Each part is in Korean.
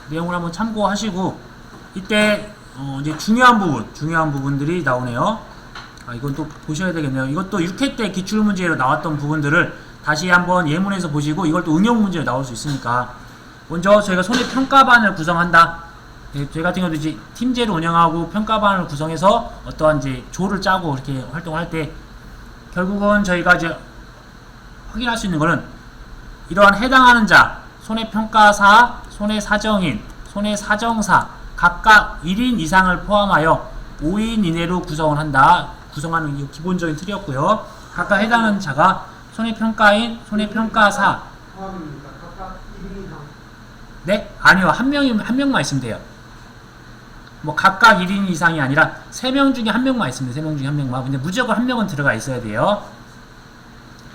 내용을 한번 참고하시고 이때 이제 중요한 부분들이 나오네요. 이건 또 보셔야 되겠네요. 이것도 6회 때 기출문제로 나왔던 부분들을 다시 한번 예문에서 보시고 이걸 또 응용 문제로 나올 수 있으니까 먼저 저희가 손해평가반을 구성한다. 저희 같은 경우도 이제 팀제를 운영하고 평가반을 구성해서 어떠한 이제 조를 짜고 이렇게 활동할 때 결국은 저희가 이제 확인할 수 있는 거는 이러한 해당하는 자, 손해평가사, 손해사정인, 손해사정사 각각 1인 이상을 포함하여 5인 이내로 구성을 한다. 구성하는 게 기본적인 틀이었고요. 각각 해당하는 자가 손해평가인, 손해평가사. 포함입니까? 각각 1인 이상. 네? 아니요. 한 명만 있으면 돼요. 뭐 각각 1인 이상이 아니라 3명 중에 1명만 있으면 돼요. 3명 중에 1명만. 근데 무조건 1명은 들어가 있어야 돼요.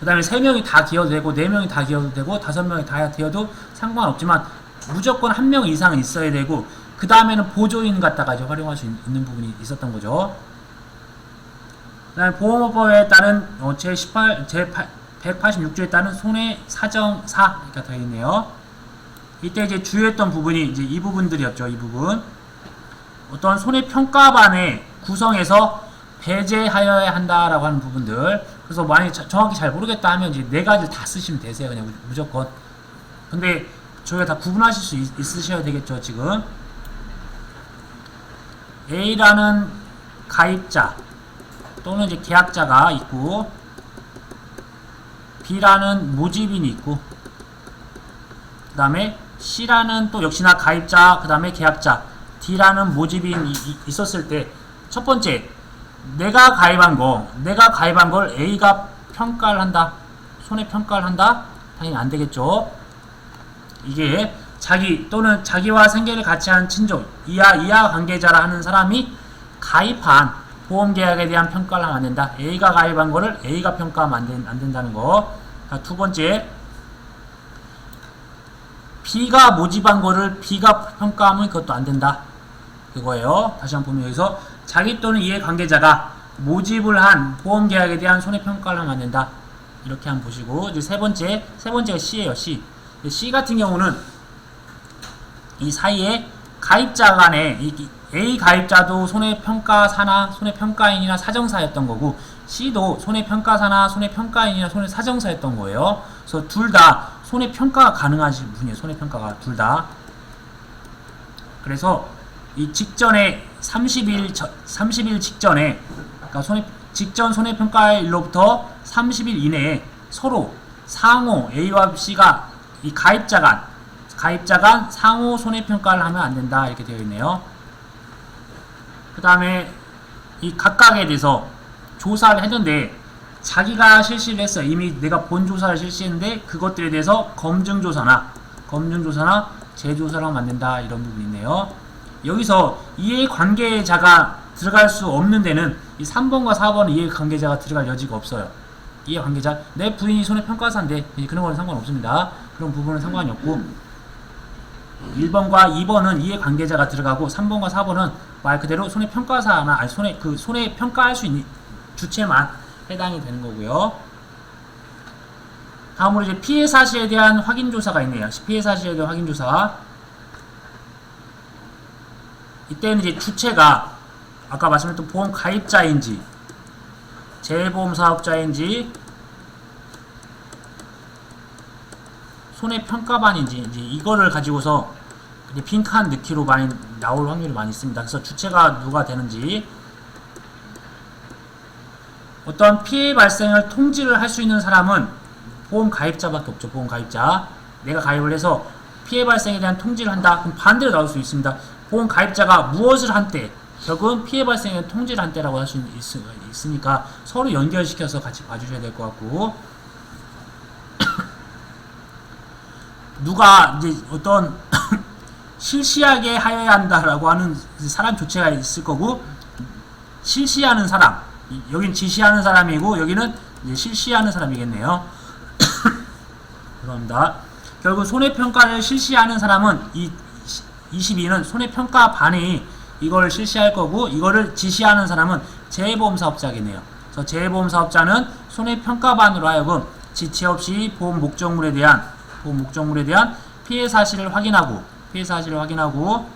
그 다음에 3명이 다 기여도 되고 4명이 다 기여도 되고 5명이 다 기여도 상관없지만 무조건 1명 이상은 있어야 되고 그 다음에는 보조인 갖다가 이제 활용할 수 있는 부분이 있었던 거죠. 그 다음에 보험업법에 따른 제 186조에 따른 손해사정사가 되어 있네요. 이때 이제 주요했던 부분이 이제 이 부분들이었죠. 이 부분. 어떤 손해평가반의 구성에서 배제하여야 한다라고 하는 부분들. 그래서 만약에 정확히 잘 모르겠다 하면 이제 4가지를 다 쓰시면 되세요. 그냥 무조건. 근데 저희가 다 구분하실 수 있으셔야 되겠죠. 지금. A라는 가입자 또는 이제 계약자가 있고 B라는 모집인이 있고 그 다음에 C라는 또 역시나 가입자 그 다음에 계약자 D라는 모집인이 있었을 때 첫 번째 내가 가입한 걸 A가 평가를 한다. 손해평가를 한다? 당연히 안 되겠죠. 이게 자기 또는 자기와 생계를 같이 한 친족 이하 관계자라 하는 사람이 가입한 보험계약에 대한 평가를 하면 안 된다. A가 가입한 거를 A가 평가하면 안 된다는 거. 두 번째, B가 모집한 거를 B가 평가하면 그것도 안 된다. 그거예요. 다시 한번 보면 여기서 자기 또는 이해 관계자가 모집을 한 보험계약에 대한 손해평가를 하면 안 된다. 이렇게 한번 보시고 이제 세 번째가 C예요. C. C 같은 경우는 이 사이에 가입자 간에 A 가입자도 손해평가사나 손해평가인이나 사정사였던 거고 C도 손해평가사나 손해평가인이나 손해사정사였던 거예요. 그래서 둘 다 손해평가가 가능하신 분이에요. 손해평가가 둘 다. 그래서 이 직전에 30일 직전에 그러니까 직전 손해평가일로부터 30일 이내에 서로 상호 A와 C가 이 가입자 간 상호 손해평가를 하면 안 된다. 이렇게 되어 있네요. 그 다음에 이 각각에 대해서 조사를 했는데 자기가 실시를 했어요. 이미 내가 본 조사를 실시했는데 그것들에 대해서 검증조사나 재조사를 하면 안 된다. 이런 부분이 있네요. 여기서 이해관계자가 들어갈 수 없는 데는 이 3번과 4번은 이해관계자가 들어갈 여지가 없어요. 이해관계자, 내 부인이 손해평가사인데 그런 거는 상관없습니다. 그런 부분은 상관이 없고 1번과 2번은 이해관계자가 들어가고 3번과 4번은 말 그대로 손해평가사나 손해평가할 수 있는 주체만 해당이 되는 거고요. 다음으로 이제 피해 사실에 대한 확인 조사가 있네요. 피해 사실에 대한 확인 조사. 이때는 이제 주체가 아까 말씀드렸던 보험 가입자인지 재보험 사업자인지 손해평가반인지 이제 이거를 가지고서 빈칸 넣기로 많이 나올 확률이 많이 있습니다. 그래서 주체가 누가 되는지 어떤 피해 발생을 통지를 할 수 있는 사람은 보험 가입자밖에 없죠. 보험 가입자. 내가 가입을 해서 피해 발생에 대한 통지를 한다. 그럼 반대로 나올 수 있습니다. 보험 가입자가 무엇을 한 때, 결국은 피해 발생에 대한 통지를 한 때라고 할 수 있으니까 서로 연결시켜서 같이 봐주셔야 될 것 같고 누가 이제 어떤 실시하게 하여야 한다라고 하는 사람 조체가 있을 거고 실시하는 사람, 여긴 지시하는 사람이고 여기는 이제 실시하는 사람이겠네요. 죄송합니다. 결국 손해평가를 실시하는 사람은 이 22는 손해평가반이 이걸 실시할 거고 이거를 지시하는 사람은 재보험사업자겠네요. 그래서 재보험사업자는 손해평가반으로 하여금 지체 없이 보험 목적물에 대한 피해 사실을 확인하고 피해 사실을 확인하고,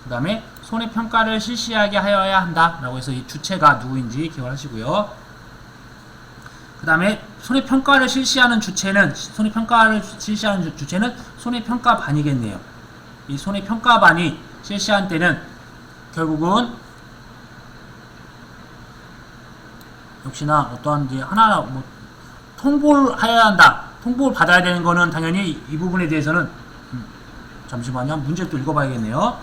그 다음에 손해평가를 실시하게 하여야 한다 라고 해서 이 주체가 누구인지 기억하시고요. 그 다음에 손해평가를 실시하는 주체는 손해평가반이겠네요. 이 손해평가반이 실시한 때는 결국은 역시나 어떠한 이제 하나 뭐 통보를 하여야 한다. 통보를 받아야 되는 거는 당연히 이 부분에 대해서는 잠시만요. 문제를 또 읽어봐야겠네요.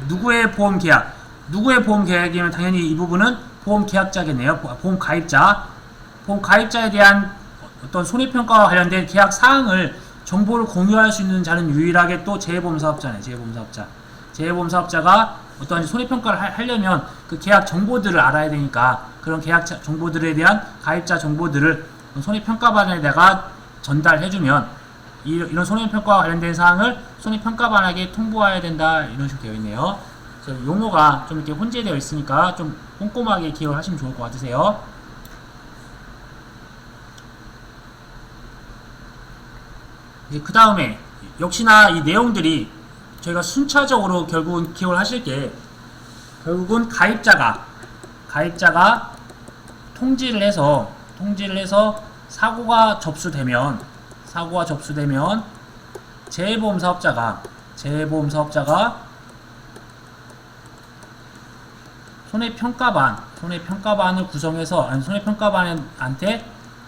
누구의 보험 계약? 누구의 보험 계약이면 당연히 이 부분은 보험 계약자겠네요. 보험 가입자. 보험 가입자에 대한 어떤 손해평가와 관련된 계약 사항을 정보를 공유할 수 있는 자는 유일하게 또 재해보험사업자네. 재해보험사업자가 어떤 손해평가를 하려면 그 계약 정보들을 알아야 되니까 그런 계약 정보들에 대한 가입자 정보들을 손해평가반에다가 전달해주면 이런 손해평가와 관련된 사항을 손해평가반에게 통보해야 된다. 이런 식으로 되어 있네요. 그래서 용어가 좀 이렇게 혼재되어 있으니까 좀 꼼꼼하게 기억을 하시면 좋을 것 같으세요. 이제 그 다음에 역시나 이 내용들이 저희가 순차적으로 결국은 기억을 하실 게, 결국은 가입자가 통지를 해서 사고가 접수되면 재해보험사업자가 손해평가반을 구성해서, 아니 손해평가반한테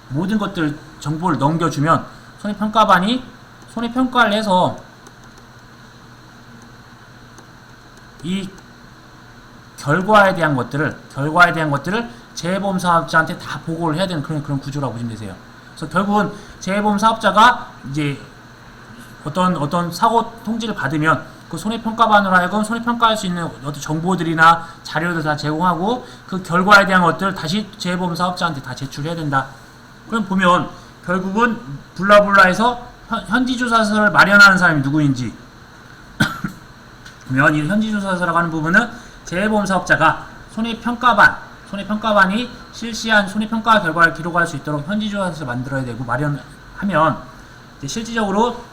모든 것들 정보를 넘겨주면 손해평가반이 손해평가를 해서 이 결과에 대한 것들을 재해보험사업자한테 다 보고를 해야 되는 그런 구조라고 보시면 되세요. 그래서 결국은 재해보험사업자가 이제 어떤 사고 통지를 받으면 그 손해평가반으로 하여금 손해평가할 수 있는 어떤 정보들이나 자료들 다 제공하고 그 결과에 대한 것들 다시 재해보험사업자한테 다 제출해야 된다. 그럼 보면 결국은 블라블라에서 현지조사서를 마련하는 사람이 누구인지 보면 이 현지조사서라고 하는 부분은 재해보험사업자가 손해평가반이 실시한 손해평가 결과를 기록할 수 있도록 현지조사서를 만들어야 되고 마련하면 실질적으로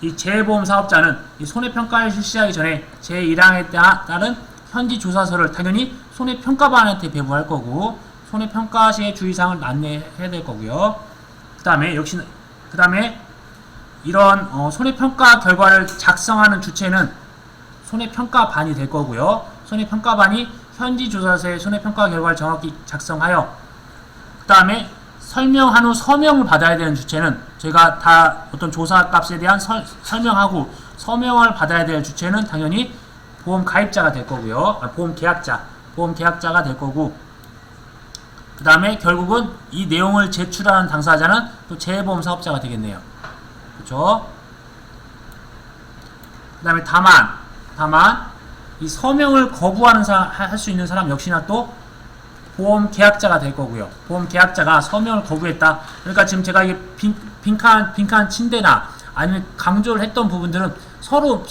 이 재해보험사업자는 이 손해평가를 실시하기 전에 제1항에 따른 현지조사서를 당연히 손해평가반한테 배부할 거고 손해평가 시의 주의사항을 안내해야 될 거고요. 그 다음에 이런 손해평가 결과를 작성하는 주체는 손해평가반이 될 거고요. 손해평가반이 현지조사서의 손해평가 결과를 정확히 작성하여 그 다음에 설명한 후 서명을 받아야 되는 주체는, 저희가 다 어떤 조사값에 대한 설명하고 서명을 받아야 될 주체는 당연히 보험 가입자가 될 거고요. 보험 계약자가 될 거고, 그 다음에 결국은 이 내용을 제출하는 당사자는 또 재해보험 사업자가 되겠네요. 그렇죠? 그 다음에 다만 이 서명을 거부하는 할 수 있는 사람 역시나 또 보험 계약자가 될 거고요. 보험 계약자가 서명을 거부했다. 그러니까 지금 제가 이게 빈칸 친대나 아니면 강조를 했던 부분들은 서로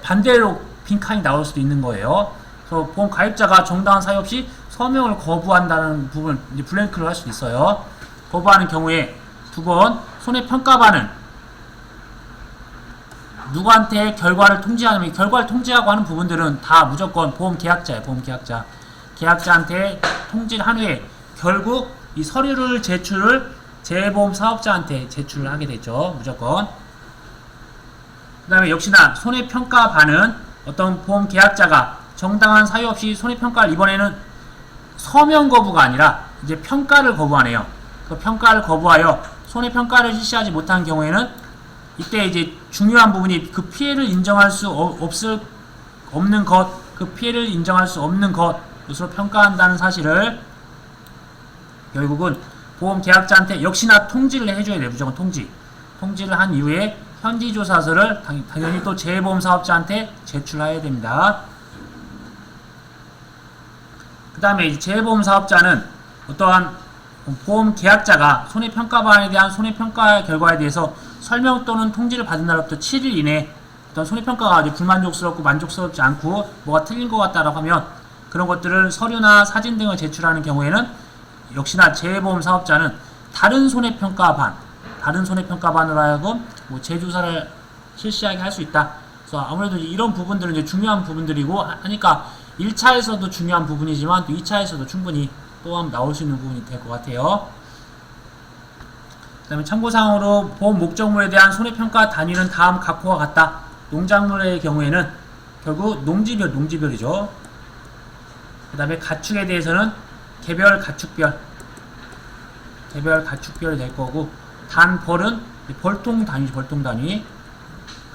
반대로 빈칸이 나올 수도 있는 거예요. 그래서 보험 가입자가 정당한 사유 없이 서명을 거부한다는 부분, 이제 블랭크를 할 수도 있어요. 거부하는 경우에 두 번, 손해평가반은 누구한테 결과를 통지하면, 결과를 통지하고 하는 부분들은 다 무조건 보험 계약자예요. 보험 계약자한테 통지를 한 후에 결국 이 서류를 재해보험 사업자한테 제출을 하게 되죠. 무조건. 그 다음에 역시나 손해평가반은 어떤 보험 계약자가 정당한 사유 없이 손해평가를, 이번에는 서명 거부가 아니라 이제 평가를 거부하네요. 그 평가를 거부하여 손해평가를 실시하지 못한 경우에는 이때 이제 중요한 부분이 그 피해를 인정할 수 없는 것으로 평가한다는 사실을 결국은 보험 계약자한테 역시나 통지를 해줘야 돼요. 무조건 통지를 한 이후에 현지조사서를 당연히 또 재해보험 사업자한테 제출해야 됩니다. 그 다음에 재해보험 사업자는 어떠한 보험 계약자가 손해평가반에 대한 손해평가 결과에 대해서 설명 또는 통지를 받은 날로부터 7일 이내 어떤 손해평가가 불만족스럽고 만족스럽지 않고 뭐가 틀린 것 같다라고 하면 그런 것들을 서류나 사진 등을 제출하는 경우에는 역시나 재해보험 사업자는 다른 손해평가반으로 하여금 뭐 재조사를 실시하게 할 수 있다. 그래서 아무래도 이런 부분들은 이제 중요한 부분들이고 하니까 1차에서도 중요한 부분이지만 또 2차에서도 충분히 또 한번 나올 수 있는 부분이 될 것 같아요. 그 다음에 참고사항으로 보험 목적물에 대한 손해평가 단위는 다음 각호와 같다. 농작물의 경우에는 결국 농지별이죠. 그 다음에 가축에 대해서는 개별 가축별이 될 거고, 단벌은 벌통 단위.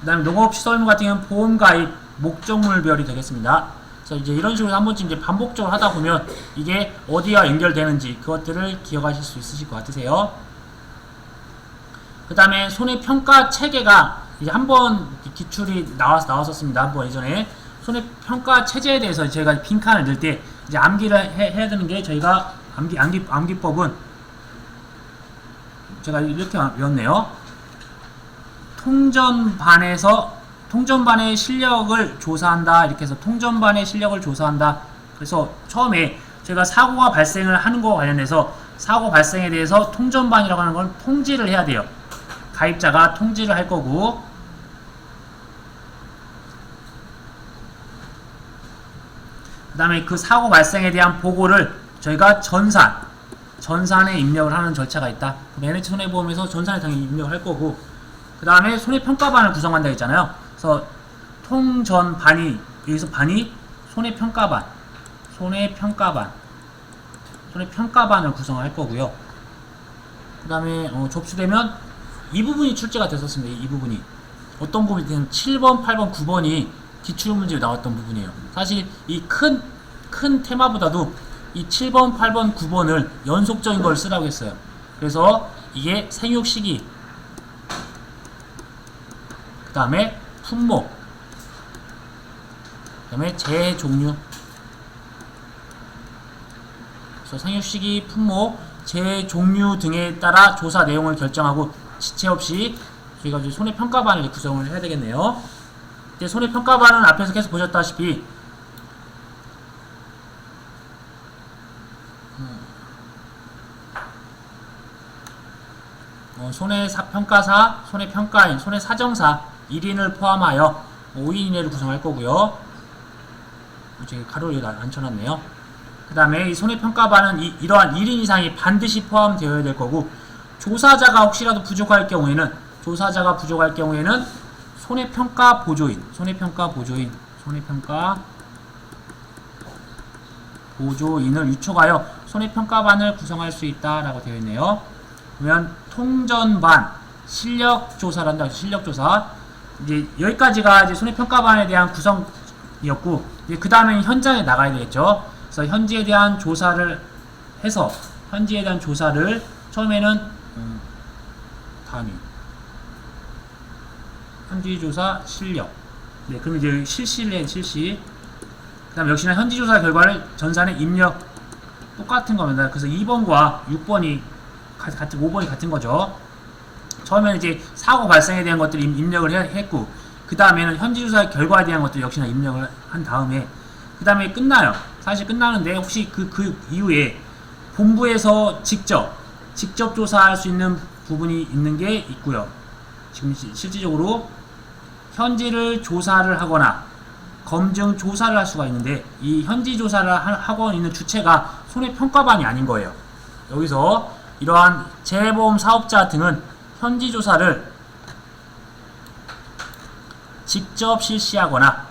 그 다음에 농업시설물 같은 경우는 보험가입 목적물별이 되겠습니다. 그래서 이제 이런 식으로 한 번쯤 이제 반복적으로 하다 보면 이게 어디와 연결되는지 그것들을 기억하실 수 있으실 것 같으세요. 그 다음에 손해평가 체계가 이제 한번 기출이 나왔었습니다. 한번 이전에 손해평가 체제에 대해서 제가 빈칸을 넣을 때 이제 암기를 해야 되는 게, 저희가 암기법은 제가 이렇게 외웠네요. 통전반의 실력을 조사한다. 이렇게 해서 통전반의 실력을 조사한다. 그래서 처음에 제가 사고가 발생을 하는 거와 관련해서 사고 발생에 대해서 통전반이라고 하는 건 통지를 해야 돼요. 가입자가 통지를 할 거고, 그 다음에 그 사고 발생에 대한 보고를 저희가 전산에 입력을 하는 절차가 있다. NH손해보험에서 전산에 당연히 입력을 할 거고, 그 다음에 손해평가반을 구성한다 했잖아요. 그래서 통전반이, 여기서 반이 손해평가반을 구성할 거고요. 그 다음에 접수되면 이 부분이 출제가 됐었습니다. 이 부분이 어떤 부분이 되면 7번, 8번, 9번이 기출문제에 나왔던 부분이에요. 사실 이 큰 테마보다도 이 7번, 8번, 9번을 연속적인 걸 쓰라고 했어요. 그래서 이게 생육 시기, 그 다음에 품목, 그 다음에 재해 종류. 그래서 생육 시기, 품목, 재해 종류 등에 따라 조사 내용을 결정하고 지체 없이 저희가 이제 손해평가반을 구성을 해야 되겠네요. 이제 손해평가반은 앞에서 계속 보셨다시피 손해평가사, 손해평가인, 손해사정사 1인을 포함하여 5인 이내를 구성할 거고요. 제가 가로를 여기다 앉혀놨네요. 그 다음에 이 손해평가반은 이러한 1인 이상이 반드시 포함되어야 될 거고, 조사자가 혹시라도 부족할 경우에는 손해평가 보조인을 유촉하여 손해평가반을 구성할 수 있다라고 되어 있네요. 그러면 통전반 실력조사를 한다. 실력조사. 이제 여기까지가 이제 손해평가반에 대한 구성이었고, 이제 그 다음에 현장에 나가야 되겠죠. 그래서 현지에 대한 조사를 처음에는 단위 현지조사 실력. 네, 그럼 이제 실시. 그 다음 역시나 현지조사 결과를 전산에 입력. 똑같은 겁니다. 그래서 2번과 6번이 같은 5번이 같은 거죠. 처음에는 이제 사고 발생에 대한 것들을 입력을 했고, 그 다음에는 현지조사 결과에 대한 것들 역시나 입력을 한 다음에, 그 다음에 끝나요. 사실 끝나는데 혹시 그 이후에 본부에서 직접 조사할 수 있는 부분이 있는 게 있고요. 지금 실질적으로 현지를 조사를 하거나 검증 조사를 할 수가 있는데, 이 현지 조사를 하고 있는 주체가 손해평가반이 아닌 거예요. 여기서 이러한 재해보험 사업자 등은 현지 조사를 직접 실시하거나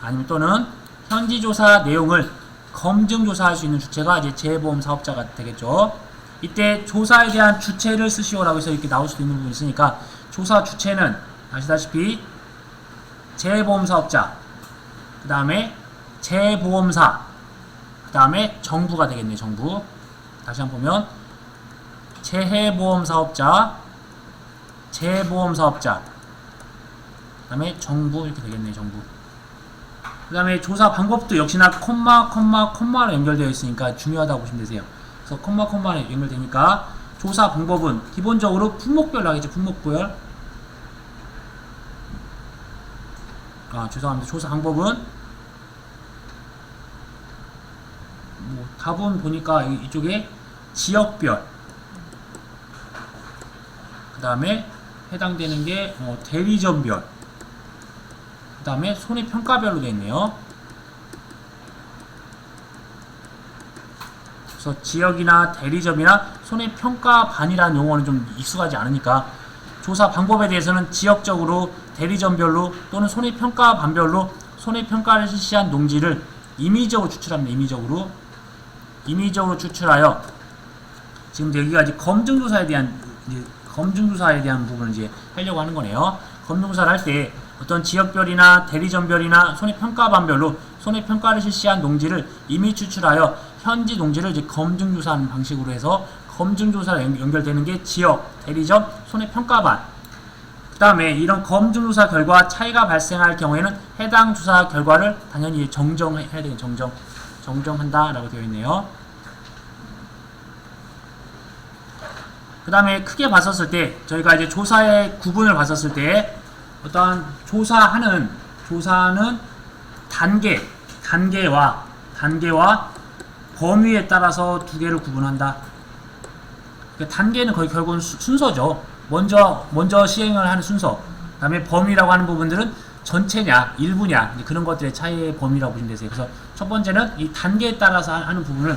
아니면 또는 현지 조사 내용을 검증 조사할 수 있는 주체가 이제 재해보험 사업자가 되겠죠. 이때 조사에 대한 주체를 쓰시오라고 해서 이렇게 나올 수도 있는 부분이 있으니까, 조사 주체는 아시다시피 재해보험 사업자, 그 다음에 재보험사, 그 다음에 정부가 되겠네요. 정부. 다시 한번 보면 재해보험 사업자, 재보험 사업자, 그 다음에 정부 이렇게 되겠네요. 정부. 그 다음에 조사 방법도 역시나 콤마로 연결되어 있으니까 중요하다고 보시면 되세요. 그래서 콤마로 연결되니까 조사 방법은 기본적으로 품목별로 하겠죠. 품목별. 죄송합니다. 조사 방법은 답은 보니까 이쪽에 지역별, 그 다음에 해당되는 게 대리점별, 그 다음에 손해평가별로 되어 있네요. 그래서 지역이나 대리점이나 손해평가반이라는 용어는 좀 익숙하지 않으니까 조사 방법에 대해서는 지역적으로 대리점별로 또는 손해평가반별로 손해평가를 실시한 농지를 임의적으로 추출합니다. 임의적으로 추출하여 지금 여기가 이제 검증조사에 대한 부분을 이제 하려고 하는 거네요. 검증조사를 할 때 어떤 지역별이나 대리점별이나 손해평가반별로 손해평가를 실시한 농지를 임의 추출하여 현지 농지를 이제 검증조사하는 방식으로 해서 검증조사가 연결되는 게 지역, 대리점, 손해평가반. 그 다음에 이런 검증조사 결과 차이가 발생할 경우에는 해당 조사 결과를 당연히 정정해야 되는 정정한다라고 되어 있네요. 그 다음에 크게 봤었을 때 저희가 이제 조사의 구분을 봤었을 때 어떠한 조사는 단계와 범위에 따라서 두 개를 구분한다. 그러니까 단계는 거의 결국은 순서죠. 먼저 시행을 하는 순서. 그 다음에 범위라고 하는 부분들은 전체냐, 일부냐, 그런 것들의 차이의 범위라고 보시면 되세요. 그래서 첫 번째는 이 단계에 따라서 하는 부분을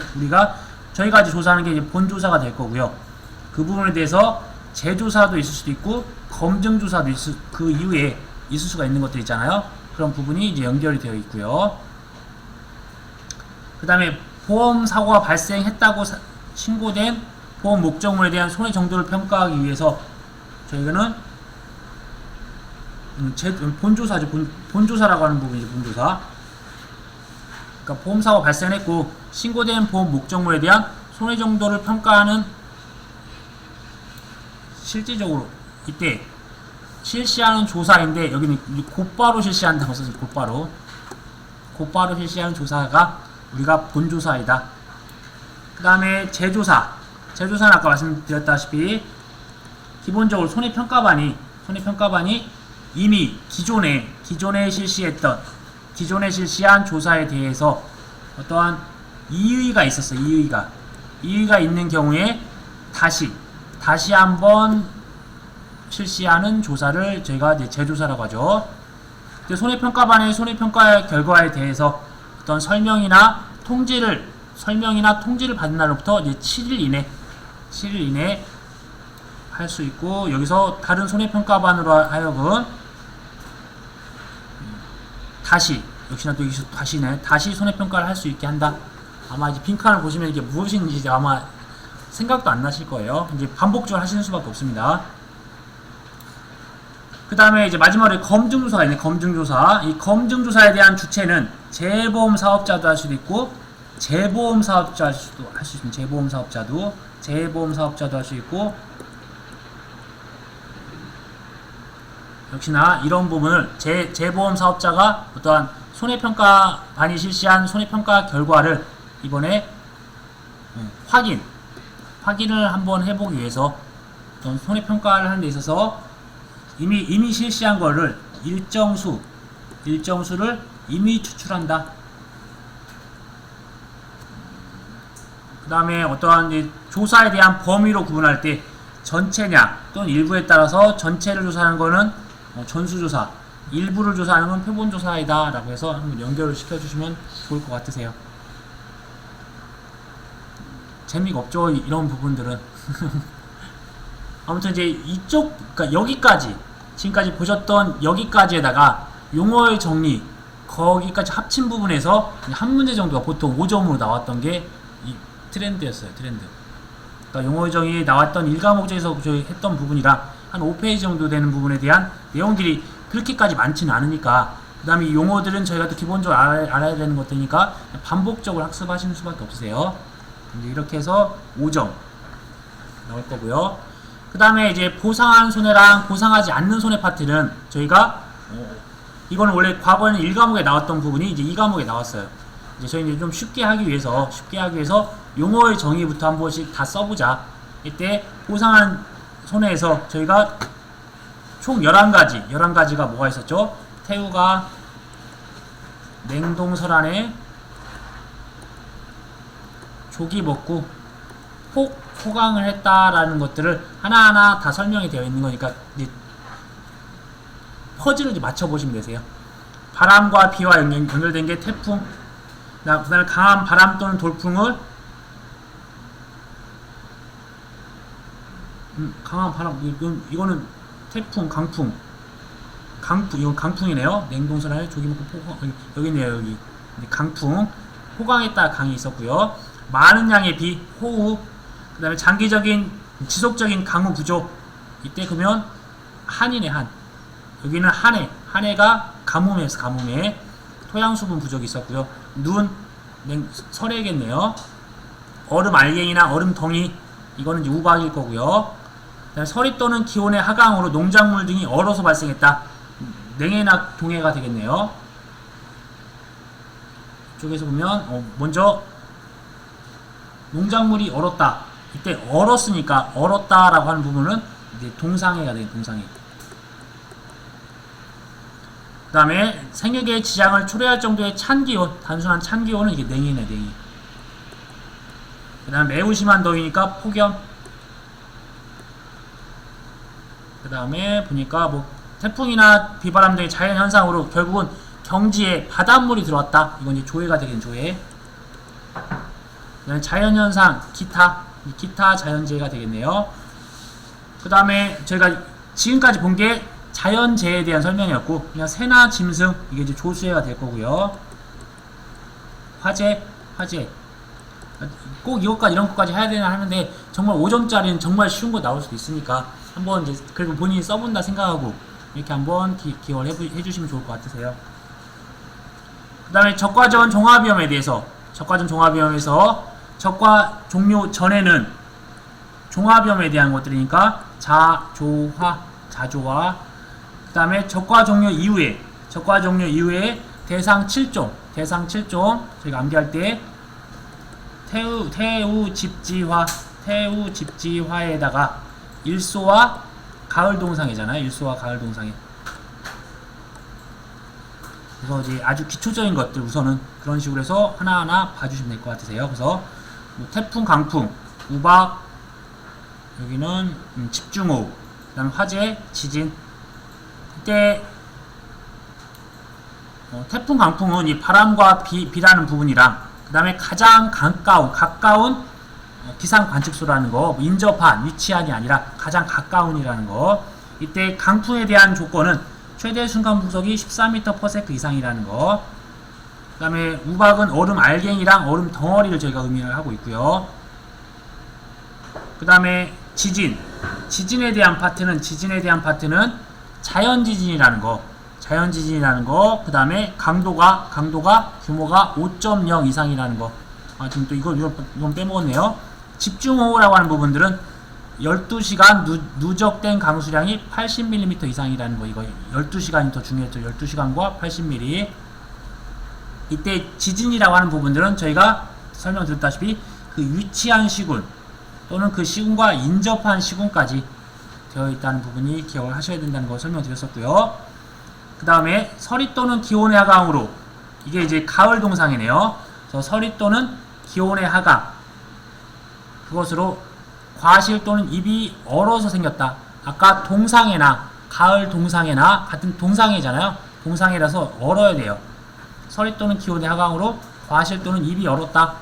저희가 이제 조사하는 게 이제 본조사가 될 거고요. 그 부분에 대해서 재조사도 있을 수도 있고, 검증조사도 그 이후에 있을 수가 있는 것들 있잖아요. 그런 부분이 이제 연결이 되어 있고요. 그 다음에 보험 사고가 발생했다고 신고된 보험 목적물에 대한 손해 정도를 평가하기 위해서 저희는 본조사죠. 본조사라고 하는 부분이죠. 본조사. 그러니까 보험 사고가 발생했고 신고된 보험 목적물에 대한 손해 정도를 평가하는 실질적으로 이때 실시하는 조사인데 여기는 곧바로 실시한다고 써있어요. 곧바로 실시하는 조사가 우리가 본조사이다. 그 다음에 재조사는 아까 말씀드렸다시피 기본적으로 손해평가반이 이미 기존에 실시한 조사에 대해서 어떠한 이의가 있었어요. 이의가 있는 경우에 다시 한번 실시하는 조사를 저희가 이제 재조사라고 하죠. 손해평가반의 손해평가 결과에 대해서 어떤 설명이나 통지를 받은 날로부터 이제 7일 이내 할 수 있고, 여기서 다른 손해평가반으로 하여금 역시나 또 여기서 다시 손해평가를 할 수 있게 한다. 아마 이제 빈칸을 보시면 이게 무엇인지 아마 생각도 안 나실 거예요. 이제 반복적으로 하시는 수밖에 없습니다. 그 다음에 이제 마지막으로 검증조사가 있네. 검증조사. 이 검증조사에 대한 주체는 재보험 사업자도 할 수도 있고, 재보험 사업자도 할 수 있습니다. 재보험 사업자도 할 수 있고, 역시나 이런 부분을 재보험 사업자가 어떠한 손해평가반이 실시한 손해평가 결과를 이번에 확인을 한번 해보기 위해서 어떤 손해평가를 하는 데 있어서 이미 실시한 거를 일정수를 이미 추출한다. 그 다음에 어떠한 이제 조사에 대한 범위로 구분할 때 전체냐 또는 일부에 따라서 전체를 조사하는 거는 전수조사, 일부를 조사하는 건 표본조사이다 라고 해서 한번 연결을 시켜주시면 좋을 것 같으세요. 재미가 없죠, 이런 부분들은. 아무튼 이제 그러니까 여기까지, 지금까지 보셨던 여기까지에다가 용어의 정리, 거기까지 합친 부분에서 한 문제 정도가 보통 5점으로 나왔던 게 이 트렌드였어요. 그러니까 용어의 정의에 나왔던 1과목에서 저희 했던 부분이라 한 5페이지 정도 되는 부분에 대한 내용들이 그렇게까지 많지는 않으니까, 그 다음에 이 용어들은 저희가 또 기본적으로 알아야 되는 것들이니까 반복적으로 학습하시는 수밖에 없으세요. 이제 이렇게 해서 5점 나올 거고요. 그 다음에 이제 보상한 손해랑 보상하지 않는 손해 파트는 저희가 이거는 원래 과거에는 1과목에 나왔던 부분이 이제 2과목에 나왔어요. 이제 저희는 좀 쉽게 하기 위해서 용어의 정의부터 한 번씩 다 써보자. 이때 보상한 손해에서 저희가 총 11가지가 뭐가 있었죠? 태우가 냉동설 안에 조기 먹고 포강을 했다라는 것들을 하나하나 다 설명이 되어 있는 거니까 이제 퍼즐을 이제 맞춰보시면 되세요. 바람과 비와 연결된 게 태풍. 그 다음에 강한 바람 또는 돌풍을 강한 바람, 이거는 태풍, 강풍, 이건 강풍이네요. 냉동선을 조기 먹고 폭, 여기 있네요. 여기 강풍, 호강에 따라 강이 있었고요. 많은 양의 비, 호우, 그 다음에 장기적인 지속적인 강우 부족. 이때 그러면 한이네. 한, 여기는 한해가 가뭄에서 가뭄에 토양 수분 부족이 있었고요. 눈, 설해겠네요. 얼음 알갱이나 얼음 덩이, 이거는 이제 우박일 거고요. 그다음에 서리 또는 기온의 하강으로 농작물 등이 얼어서 발생했다. 냉해나 동해가 되겠네요. 이쪽에서 보면 먼저 농작물이 얼었다. 이때 얼었으니까 얼었다라고 하는 부분은 이제 동상해가 되는 동상해. 그 다음에 생육에 지장을 초래할 정도의 찬 기온, 단순한 찬 기온은 이게 냉이네, 냉이. 그 다음에 매우 심한 더위니까 폭염. 그 다음에 보니까 뭐 태풍이나 비바람 등의 자연 현상으로 결국은 경지에 바닷물이 들어왔다. 이건 이제 조해가 되겠네, 조해. 그 다음에 자연 현상, 기타 자연재해가 되겠네요. 그 다음에 저희가 지금까지 본 게 자연재해에 대한 설명이었고, 그냥 새나 짐승, 이게 이제 조수해가 될 거고요. 화재. 꼭 이것까지 이런 것까지 해야 되나 하는데 정말 5점짜리는 정말 쉬운 거 나올 수도 있으니까 한번 이제 그리고 본인이 써본다 생각하고 이렇게 한번 기억을 해주시면 좋을 것 같으세요. 그 다음에 적과전 종합위험에 대해서 적과 종료 전에는 종합위험에 대한 것들이니까 자조화. 그 다음에 적과 종료 이후에 대상 7종 저희가 암기할 때 태우 집지화에다가 일소와 가을 동상이잖아요. 일소와 가을 동상에. 그래서 이제 아주 기초적인 것들 우선은 그런 식으로 해서 하나하나 봐주시면 될 것 같으세요. 그래서 뭐 태풍, 강풍, 우박, 여기는 집중호우, 그 다음에 화재, 지진. 이때 태풍, 강풍은 이 바람과 비라는 부분이랑 그 다음에 가장 가까운 기상 관측소라는 거, 인접한, 위치한이 아니라 가장 가까운이라는 거. 이때 강풍에 대한 조건은 최대 순간 풍속이 14m/s 이상이라는 거. 그 다음에 우박은 얼음 알갱이랑 얼음 덩어리를 저희가 의미를 하고 있고요. 그 다음에 지진에 대한 파트는 자연지진이라는 거. 그 다음에 강도가 규모가 5.0 이상이라는 거. 지금 또 이건 빼먹었네요. 집중호우라고 하는 부분들은 12시간 누적된 강수량이 80mm 이상이라는 거. 이거 12시간이 더 중요했죠. 12시간과 80mm. 이때 지진이라고 하는 부분들은 저희가 설명드렸다시피 그 위치한 시군 또는 그 시군과 인접한 시군까지 되어 있다는 부분이 기억을 하셔야 된다는 거 설명드렸었고요. 그 다음에 서리 또는 기온의 하강으로, 이게 이제 가을 동상이네요. 그래서 서리 또는 기온의 하강, 그것으로 과실 또는 잎이 얼어서 생겼다. 아까 동상해나 가을 동상해나 같은 동상해잖아요. 동상해라서 얼어야 돼요. 서리 또는 기온의 하강으로 과실 또는 잎이 얼었다.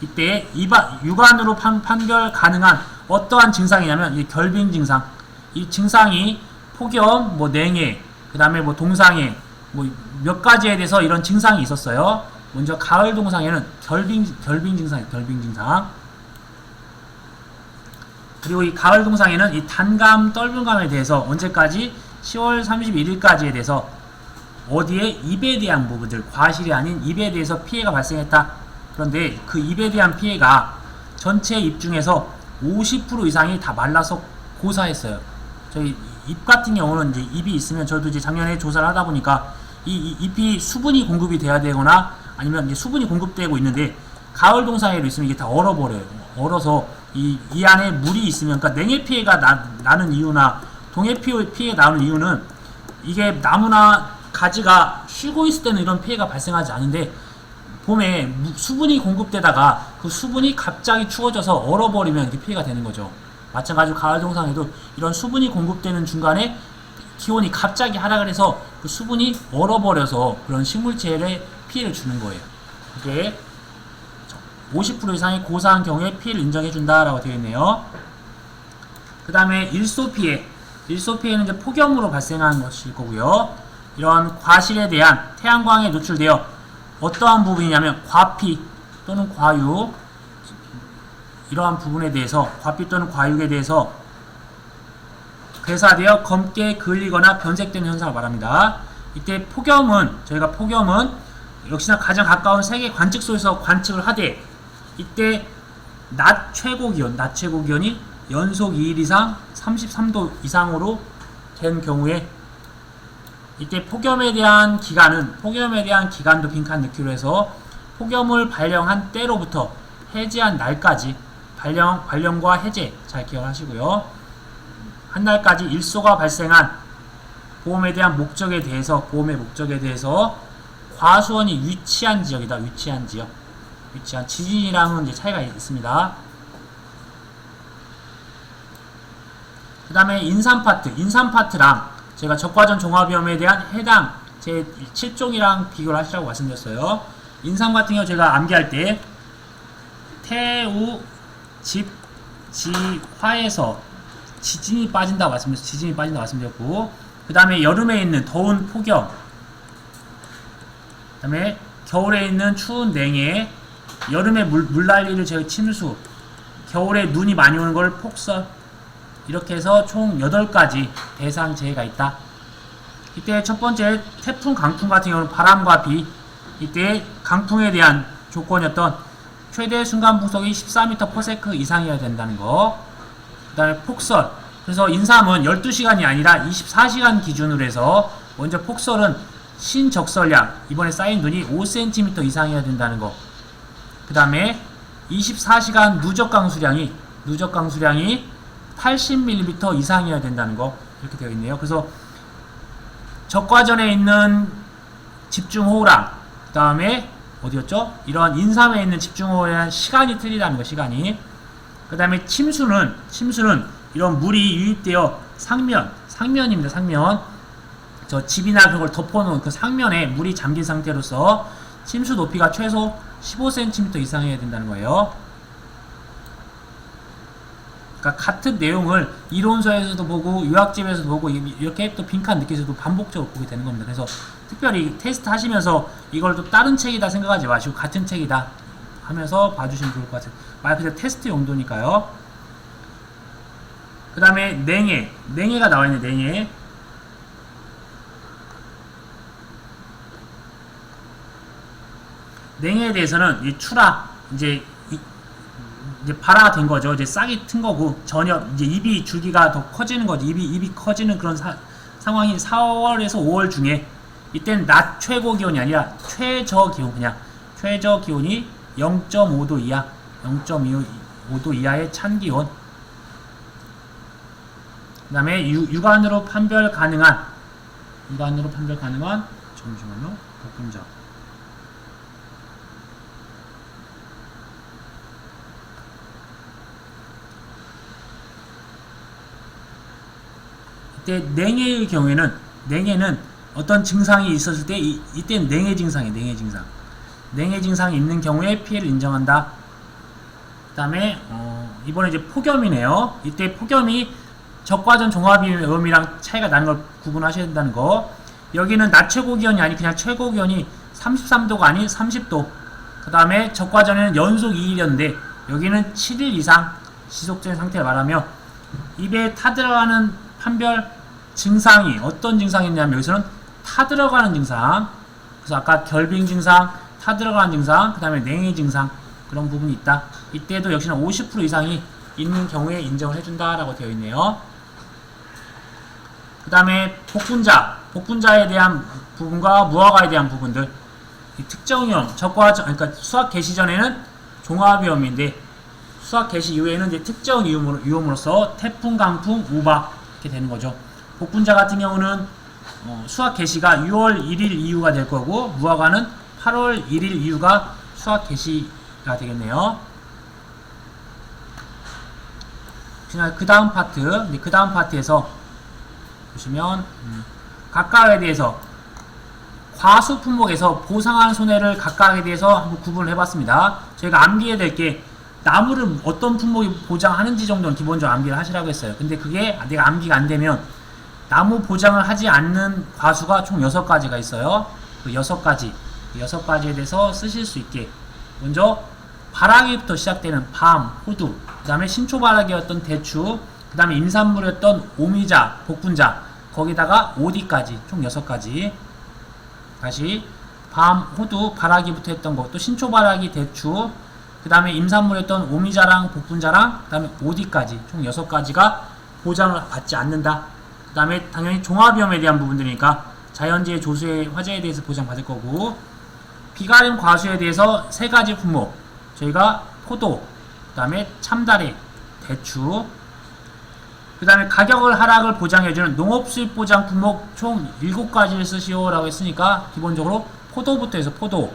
이때 육안으로 판별 가능한 어떠한 증상이냐면 이 결빙 증상. 이 증상이 폭염, 냉해, 그 다음에 동상해, 몇 가지에 대해서 이런 증상이 있었어요. 먼저 가을 동상에는 결빙 증상. 그리고 이 가을 동상에는 이 단감, 떫은감에 대해서 언제까지 10월 31일까지에 대해서 어디에 잎에 대한 부분들, 과실이 아닌 잎에 대해서 피해가 발생했다. 그런데 그 잎에 대한 피해가 전체 잎 중에서 50% 이상이 다 말라서 고사했어요. 저희 잎 같은 경우는 이제 잎이 있으면 저도 이제 작년에 조사를 하다 보니까 이 잎이 수분이 공급이 돼야 되거나 아니면 이제 수분이 공급되고 있는데 가을 동상에도 있으면 이게 다 얼어버려요. 얼어서 이 안에 물이 있으면, 그러니까 냉해 피해가 나는 이유나 동해 피해 나는 이유는 이게 나무나 가지가 쉬고 있을 때는 이런 피해가 발생하지 않은데 봄에 수분이 공급되다가 그 수분이 갑자기 추워져서 얼어버리면 이렇게 피해가 되는 거죠. 마찬가지로 가을 동상에도 이런 수분이 공급되는 중간에 기온이 갑자기 하락을 해서 그 수분이 얼어버려서 그런 식물체에 피해를 주는 거예요. 이게 50% 이상의 고사한 경우에 피해를 인정해준다라고 되어 있네요. 그 다음에 일소 피해. 일소 피해는 이제 폭염으로 발생하는 것일 거고요. 이런 과실에 대한 태양광에 노출되어 어떠한 부분이냐면 과피 또는 과육, 이러한 부분에 대해서, 과피 또는 과육에 대해서 괴사되어 검게 그을리거나 변색되는 현상을 말합니다. 이때 저희가 폭염은 역시나 가장 가까운 세계 관측소에서 관측을 하되, 이때 낮 최고 기온이 연속 2일 이상 33도 이상으로 된 경우에, 이때 폭염에 대한 기간도 빈칸 넣기로 해서 폭염을 발령한 때로부터 해제한 날까지, 발령과 해제 잘 기억하시고요. 한 날까지 일소가 발생한 보험의 목적에 대해서 과수원이 위치한 지역이다. 위치한 지진이랑은 이제 차이가 있습니다. 그 다음에 인산 파트랑 제가 적과전 종합위험에 대한 해당 제 7종이랑 비교를 하시라고 말씀드렸어요. 인산 같은 경우 제가 암기할 때 태우 지화에서 지진이 빠진다고 말씀드렸고, 그 다음에 여름에 있는 더운 폭염, 그 다음에 겨울에 있는 추운 냉해, 여름에 물난리를 제외 침수, 겨울에 눈이 많이 오는 걸 폭설, 이렇게 해서 총 8가지 대상 재해가 있다. 이때 첫 번째 태풍, 강풍 같은 경우는 바람과 비, 이때 강풍에 대한 조건이었던 최대 순간 풍속이 14m/s 이상이어야 된다는 거. 그 다음에 폭설. 그래서 인삼은 12시간이 아니라 24시간 기준으로 해서, 먼저 폭설은 신적설량, 이번에 쌓인 눈이 5cm 이상이어야 된다는 거. 그 다음에 24시간 누적 강수량이 80mm 이상이어야 된다는 거. 이렇게 되어 있네요. 그래서 적과전에 있는 집중호우랑, 그 다음에 어디였죠? 이런 인삼에 있는 집중호우에 대한 시간이 틀리다는 거, 시간이. 그 다음에 침수는 이런 물이 유입되어 상면입니다. 상면. 저 집이나 그런 걸 덮어놓은 그 상면에 물이 잠긴 상태로서 침수 높이가 최소 15cm 이상이어야 된다는 거예요. 그러니까 같은 내용을 이론서에서도 보고 유학집에서도 보고 이렇게 또 빈칸 느끼서도 반복적으로 보게 되는 겁니다. 그래서 특별히 테스트 하시면서 이걸 또 다른 책이다 생각하지 마시고 같은 책이다 하면서 봐주시면 좋을 것 같아요. 말 그대로 테스트 용도니까요. 그 다음에 냉해가 나와있네. 냉해에 대해서는 이 추락, 이제 발화가 된 거죠. 이제 싹이 튼 거고, 이제 입이 줄기가 더 커지는 거죠. 입이 커지는 그런 상황이 4월에서 5월 중에, 이때는 낮 최고 기온이 아니라 최저 기온이 0.5도 이하, 0.25도 이하의 찬 기온. 그 다음에 육안으로 판별 가능한, 잠시만요, 복분자. 이때 냉해의 경우에는, 냉해는 어떤 증상이 있었을 때 이때는 냉해 증상이 있는 경우에 피해를 인정한다. 그 다음에 이번에 이제 폭염이네요. 이때 폭염이 적과전 종합위험이랑 차이가 나는 걸 구분하셔야 된다는 거. 여기는 낮 최고 기온이 아니 그냥 최고 기온이 33도가 아닌 30도. 그 다음에 적과전에는 연속 2일이었는데 여기는 7일 이상 지속된 상태를 말하며, 입에 타들어가는 판별 증상이 어떤 증상이냐면, 여기서는 타들어가는 증상, 그래서 아까 결빙 증상, 타들어가는 증상, 그 다음에 냉해 증상, 그런 부분이 있다. 이때도 역시나 50% 이상이 있는 경우에 인정을 해준다라고 되어 있네요. 그 다음에 복분자에 대한 부분과 무화과에 대한 부분들, 이 특정위험, 그러니까 수학 개시 전에는 종합위험인데 수학 개시 이후에는 이제 특정 위험으로서 태풍, 강풍, 우박 이렇게 되는 거죠. 복분자 같은 경우는 수학 개시가 6월 1일 이후가 될 거고, 무화과는 8월 1일 이후가 수학 개시가 되겠네요. 그 다음 파트에서 보시면 각각에 대해서 과수 품목에서 보상한 손해를 각각에 대해서 한번 구분을 해봤습니다. 저희가 암기해야 될 게 나무를 어떤 품목이 보장하는지 정도는 기본적으로 암기를 하시라고 했어요. 근데 그게 내가 암기가 안 되면 나무 보장을 하지 않는 과수가 총 6가지가 있어요. 그 6가지에 대해서 쓰실 수 있게 먼저 발화기부터 시작되는 밤, 호두, 그 다음에 신초발화기였던 대추, 그 다음에 임산물이었던 오미자, 복분자, 거기다가 오디까지 총 6가지. 다시 밤, 호두, 발화기부터 했던 거, 또 신초발화기, 대추, 그 다음에 임산물이었던 오미자랑 복분자랑 그 다음에 오디까지 총 6가지가 보장을 받지 않는다. 그 다음에 당연히 종합위험에 대한 부분들이니까 자연재해, 조수의 화재에 대해서 보장받을 거고, 비가림 과수에 대해서 3가지 품목, 저희가 포도, 그 다음에 참다래, 대추, 그 다음에 가격을 하락을 보장해주는 농업수입 보장 품목 총 7가지를 쓰시오 라고 했으니까 기본적으로 포도부터 해서 포도,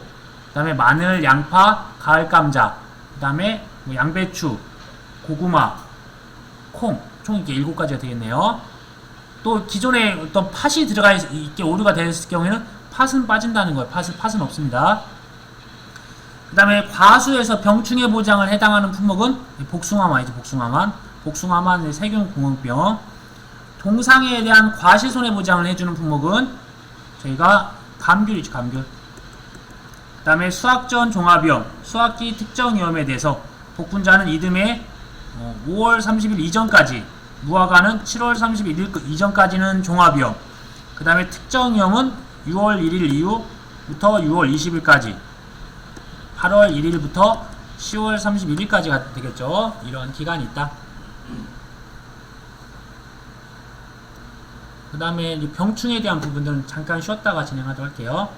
그 다음에 마늘, 양파, 가을 감자, 그 다음에 뭐 양배추, 고구마, 콩, 총 이렇게 7가지가 되겠네요. 또 기존에 어떤 팥이 들어가 있게 오류가 됐을 경우에는 팥은 빠진다는 거예요. 팥은 없습니다. 그 다음에 과수에서 병충해 보장을 해당하는 품목은 복숭아만이죠. 복숭아만, 세균공황병. 동상해에 대한 과실손해 보장을 해주는 품목은 저희가 감귤이죠. 감귤. 그 다음에 수확전 종합위험, 수확기 특정위험에 대해서 복분자는 이듬해 5월 30일 이전까지, 무화과는 7월 31일 이전까지는 종합위험, 그 다음에 특정위험은 6월 1일 이후부터 6월 20일까지, 8월 1일부터 10월 31일까지가 되겠죠. 이런 기간이 있다. 그 다음에 병충해에 대한 부분들은 잠깐 쉬었다가 진행하도록 할게요.